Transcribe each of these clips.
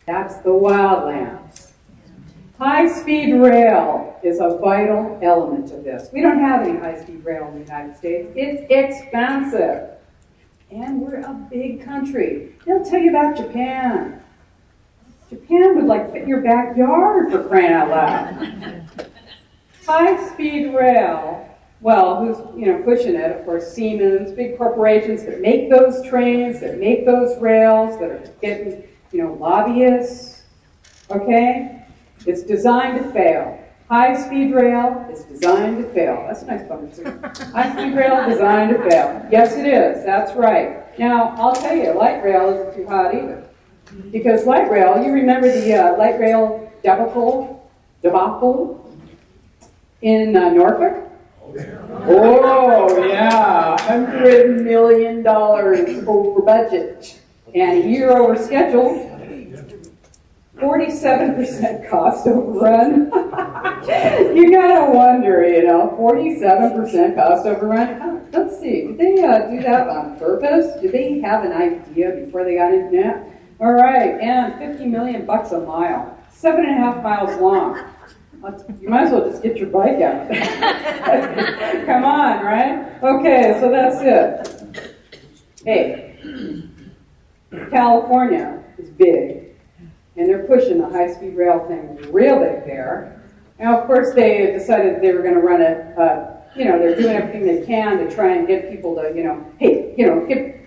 That's the wildlands. High-speed rail is a vital element of this. We don't have any high-speed rail in the United States. It's expensive. And we're a big country. They'll tell you about Japan. Japan would like fit in your backyard, for crying out loud. High-speed rail, well, who's pushing it? Of course, Siemens, big corporations that make those trains, that make those rails, that are getting, lobbyists. Okay? It's designed to fail. High-speed rail is designed to fail. That's a nice bumper sticker. High-speed rail designed to fail. Yes, it is. That's right. Now, I'll tell you, light rail isn't too hot either. Because light rail, you remember the light rail debacle in Norfolk? Oh, yeah. $100 million over budget. And a year over schedule. 47% cost overrun. You gotta wonder, 47% cost overrun. Let's see, did they do that on purpose? Did they have an idea before they got into that? All right, and $50 million a mile, 7.5 miles long. You might as well just get your bike out. Come on, right? Okay, so that's it. Hey, California is big. And they're pushing the high-speed rail thing real big there. Now, of course, they decided they were going to run it, they're doing everything they can to try and get people to,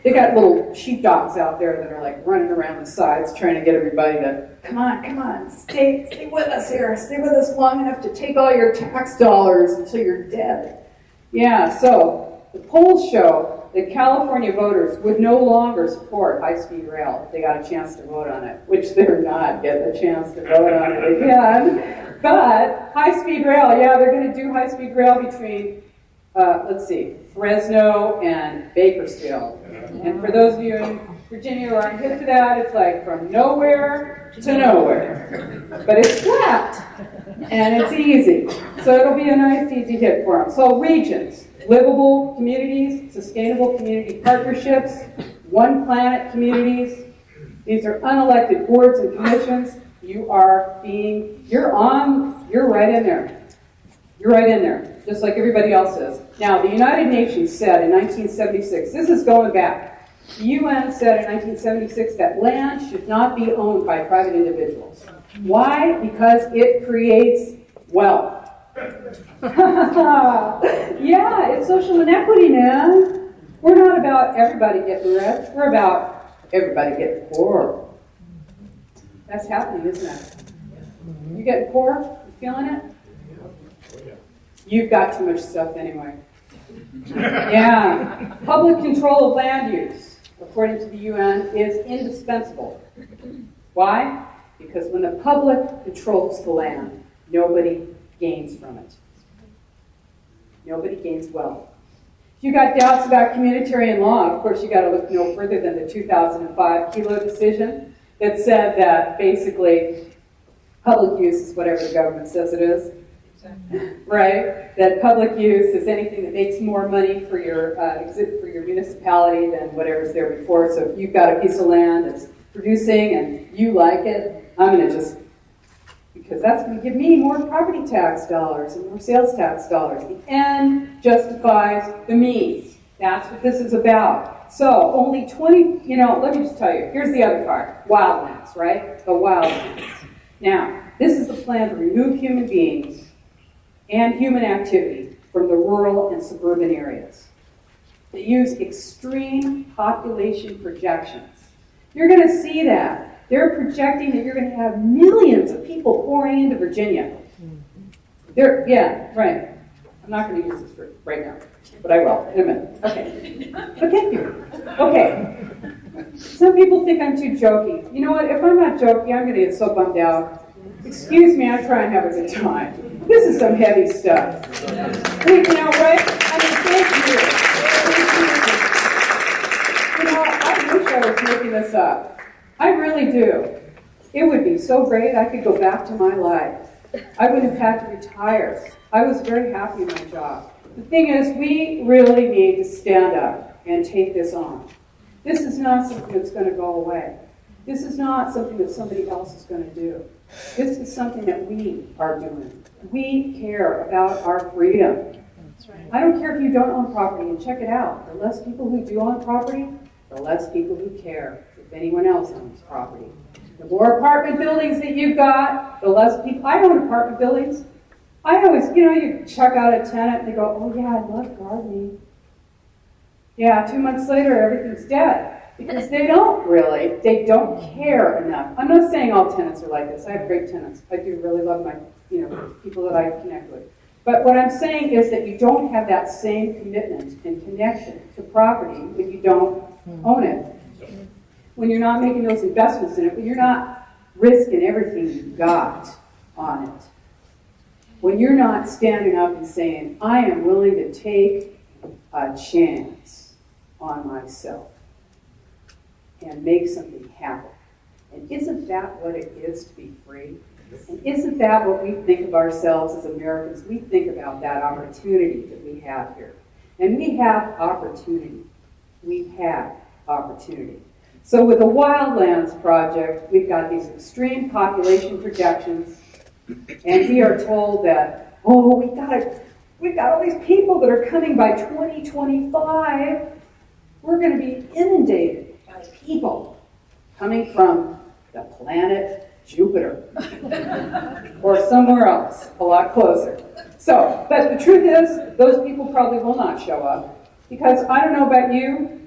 they got little sheepdogs out there that are like running around the sides trying to get everybody to, come on, stay with us here. Stay with us long enough to take all your tax dollars until you're dead. Yeah, so the polls show that California voters would no longer support high-speed rail if they got a chance to vote on it, which they're not getting a chance to vote on it again. But high-speed rail, yeah, they're going to do high-speed rail between, Fresno and Bakersfield. And for those of you in Virginia who aren't hip to that, it's like from nowhere to nowhere. But it's flat, and it's easy. So it'll be a nice, easy hit for them. So regions. Livable communities, sustainable community partnerships, one planet communities. These are unelected boards and commissions. You're right in there. You're right in there, just like everybody else is. Now, the United Nations said in 1976, this is going back, the UN said in 1976 that land should not be owned by private individuals. Why? Because it creates wealth. Yeah, it's social inequity, man. We're not about everybody getting rich. We're about everybody getting poor. That's happening, isn't it? You getting poor? You feeling it? You've got too much stuff anyway. Yeah. Public control of land use, according to the UN, is indispensable. Why? Because when the public controls the land, nobody gains from it. Nobody gains wealth. If you got doubts about communitarian law, of course you got to look no further than the 2005 Kelo decision that said that basically public use is whatever the government says it is. Right? That public use is anything that makes more money for your municipality than whatever's there before. So if you've got a piece of land that's producing and you like it, I'm going to because that's going to give me more property tax dollars and more sales tax dollars. The end justifies the means. That's what this is about. So only 20, let me just tell you, here's the other part. Wildlands, right? The wildlands. Now, this is the plan to remove human beings and human activity from the rural and suburban areas. They use extreme population projections. You're going to see that. They're projecting that you're going to have millions of people pouring into Virginia. Right. I'm not going to use this right now, but I will in a minute. Okay. But thank you. Okay. Some people think I'm too jokey. You know what? If I'm not jokey, I'm going to get so bummed out. Excuse me, I try and have a good time. This is some heavy stuff. Right? Thank you. I wish I was making this up. I really do. It would be so great I could go back to my life. I wouldn't have had to retire. I was very happy in my job. The thing is, we really need to stand up and take this on. This is not something that's going to go away. This is not something that somebody else is going to do. This is something that we are doing. We care about our freedom. That's right. I don't care if you don't own property, and check it out. The less people who do own property, the less people who care if anyone else owns property. The more apartment buildings that you've got, the less people. I own apartment buildings. I always, you check out a tenant and they go, oh yeah, I love gardening. Yeah, 2 months later, everything's dead. Because they don't care enough. I'm not saying all tenants are like this. I have great tenants. I do really love my, people that I connect with. But what I'm saying is that you don't have that same commitment and connection to property when you don't own it. When you're not making those investments in it, when you're not risking everything you've got on it. When you're not standing up and saying, I am willing to take a chance on myself and make something happen. And isn't that what it is to be free? And isn't that what we think of ourselves as Americans? We think about that opportunity that we have here. And we have opportunity. We've had opportunity. So with the Wildlands Project, we've got these extreme population projections, and we are told that, we've got all these people that are coming by 2025. We're going to be inundated by people coming from the planet Jupiter or somewhere else, a lot closer. So, but the truth is, those people probably will not show up because I don't know about you.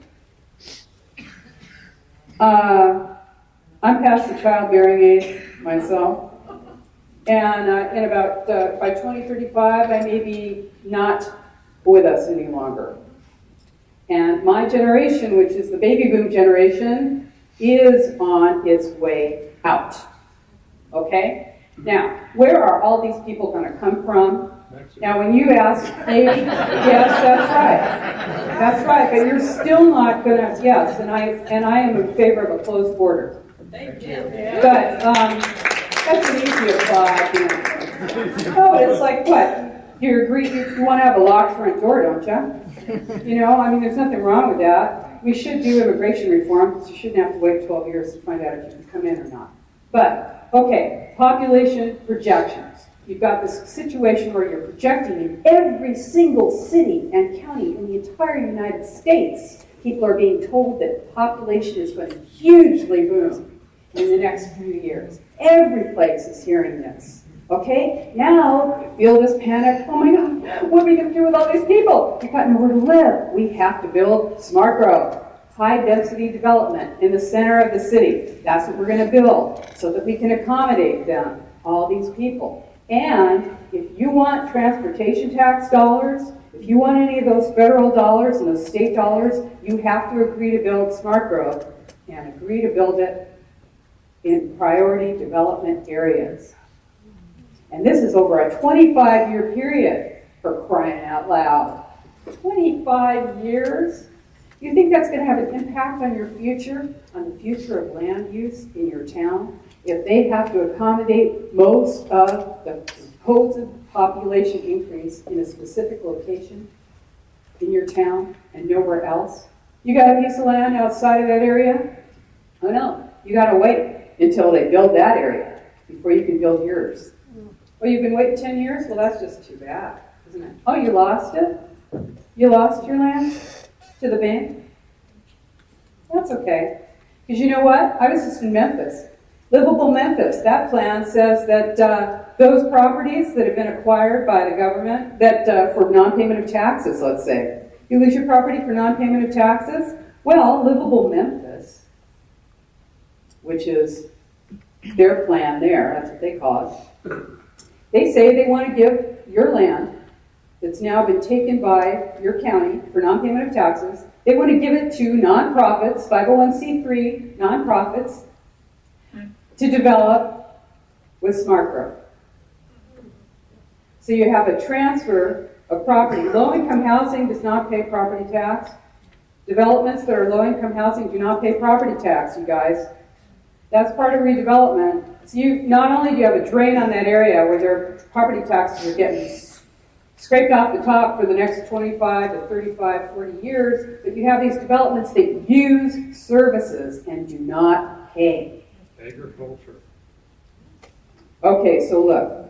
I'm past the childbearing age myself, and by 2035, I may be not with us any longer. And my generation, which is the baby boom generation, is on its way out. Okay? Now, where are all these people going to come from? Now, when you ask, maybe, yes, that's right. That's right, but you're still not going to, yes, and I am in favor of a closed border. Thank you. But that's an easy apply. Oh, it's like what? You agree, you want to have a locked front door, don't you? There's nothing wrong with that. We should do immigration reform because you shouldn't have to wait 12 years to find out if you can come in or not. But, okay, population projections. You've got this situation where you're projecting in every single city and county in the entire United States. People are being told that population is going to hugely boom in the next few years. Every place is hearing this. Okay? Now, you feel this panic. Oh my God, what are we going to do with all these people? We've got nowhere to live. We have to build smart growth, high-density development in the center of the city. That's what we're going to build so that we can accommodate them, all these people. And if you want transportation tax dollars, if you want any of those federal dollars and those state dollars, you have to agree to build smart growth and agree to build it in priority development areas. And this is over a 25-year period, for crying out loud. 25 years? You think that's going to have an impact on your future, on the future of land use in your town? If they have to accommodate most of the supposed population increase in a specific location in your town and nowhere else? You got a piece of land outside of that area? Oh no, you got to wait until they build that area before you can build yours. Oh, you've been waiting 10 years? Well, that's just too bad, isn't it? Oh, you lost it? You lost your land to the bank? That's okay. Because you know what? I was just in Memphis. Livable Memphis. That plan says that those properties that have been acquired by the government, that for non-payment of taxes, let's say, you lose your property for non-payment of taxes. Well, Livable Memphis, which is their plan there, that's what they call it. They say they want to give your land that's now been taken by your county for non-payment of taxes, they want to give it to nonprofits, 501c3 nonprofits, to develop with smart growth. So you have a transfer of property. Low-income housing does not pay property tax. Developments that are low-income housing do not pay property tax, you guys. That's part of redevelopment. So not only do you have a drain on that area where their property taxes are getting scraped off the top for the next 25 to 35, 40 years, but you have these developments that use services and do not pay. Agriculture. Okay, so look.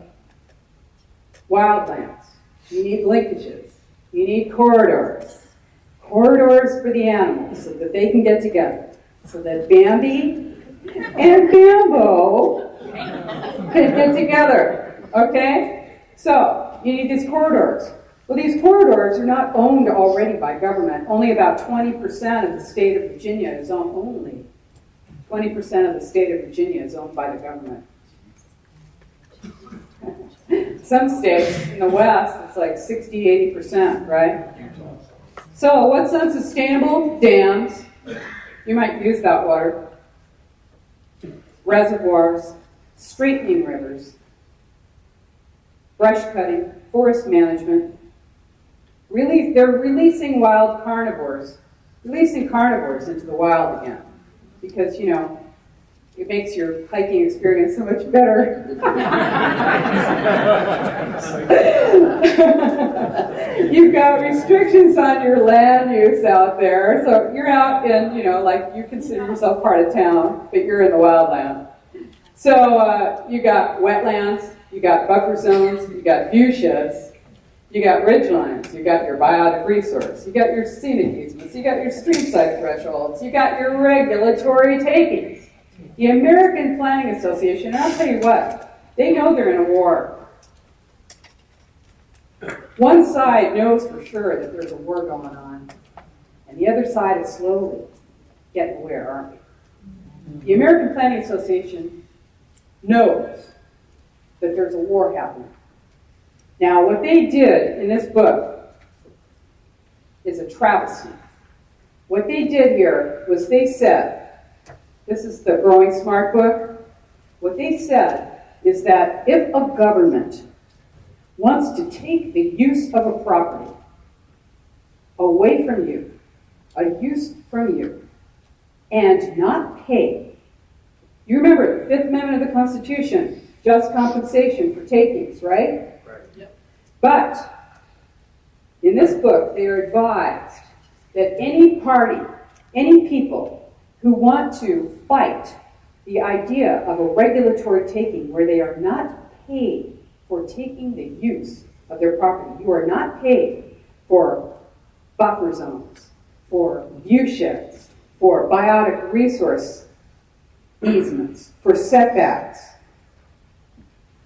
Wildlands. You need linkages. You need corridors. Corridors for the animals so that they can get together. So that Bambi and Bambo can get together. Okay? So, you need these corridors. Well, these corridors are not owned already by government. Only about 20% of the state of Virginia is owned. Only 20% of the state of Virginia is owned by the government. Some states in the West, it's like 60, 80%, right? So, what's unsustainable? Dams. You might use that water. Reservoirs, straightening rivers, brush cutting, forest management. Really, they're releasing wild carnivores, releasing carnivores into the wild again. Because, you know, it makes your hiking experience so much better. You've got restrictions on your land use out there. So you're out in, you know, like you consider yourself part of town, but you're in the wildland. So you got wetlands, you got buffer zones, you got view sheds, you got ridge lines, you got your biotic resource, you got your scenic easements, you got your stream side thresholds, you got your regulatory takings. The American Planning Association, and I'll tell you what, they know they're in a war. One side knows for sure that there's a war going on, and the other side is slowly getting aware, aren't we? The American Planning Association knows that there's a war happening. Now, what they did in this book is a travesty. What they did here was they said, this is the Growing Smart book. What they said is that if a government wants to take the use of a property away from you, a use from you, and not pay, you remember the Fifth Amendment of the Constitution, just compensation for takings, right? Right. Yep. But in this book, they are advised that any party, any people who want to fight the idea of a regulatory taking where they are not paid for taking the use of their property. You are not paid for buffer zones, for view sheds, for biotic resource easements, for setbacks.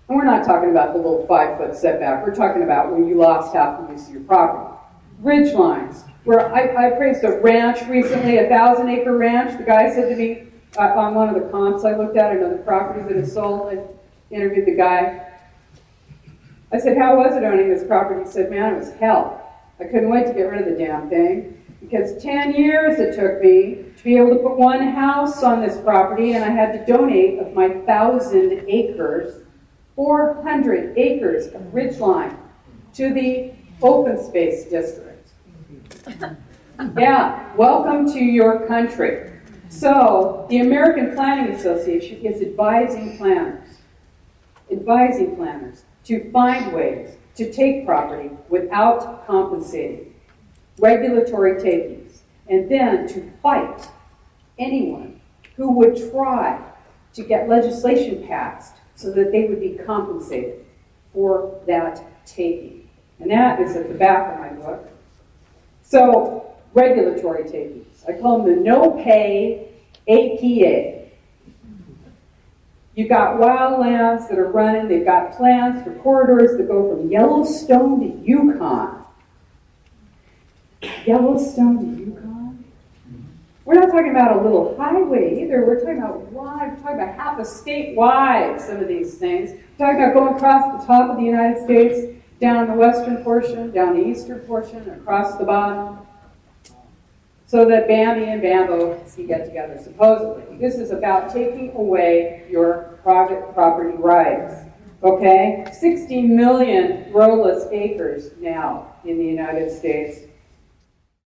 And we're not talking about the little 5-foot setback. We're talking about when you lost half the use of your property. Ridge lines. Where I appraised a ranch recently, a 1,000-acre ranch. The guy said to me on one of the comps I looked at, another property that is sold, I interviewed the guy. I said, how was it owning this property? He said, man, it was hell. I couldn't wait to get rid of the damn thing because 10 years it took me to be able to put one house on this property, and I had to donate of my 1,000 acres, 400 acres of ridgeline to the open space district. Yeah, welcome to your country. So, the American Planning Association is advising planners to find ways to take property without compensating, regulatory takings, and then to fight anyone who would try to get legislation passed so that they would be compensated for that taking. And that is at the back of my book. So, regulatory takings. I call them the no-pay APA. You've got wildlands that are running. They've got plans for corridors that go from Yellowstone to Yukon. Yellowstone to Yukon? We're not talking about a little highway either. We're talking about wide. We're talking about half a state wide, some of these things. We're talking about going across the top of the United States, down the western portion, down the eastern portion, across the bottom, so that Bambi and Bambo can get together, supposedly. This is about taking away your private property rights, okay? 60 million roadless acres now in the United States.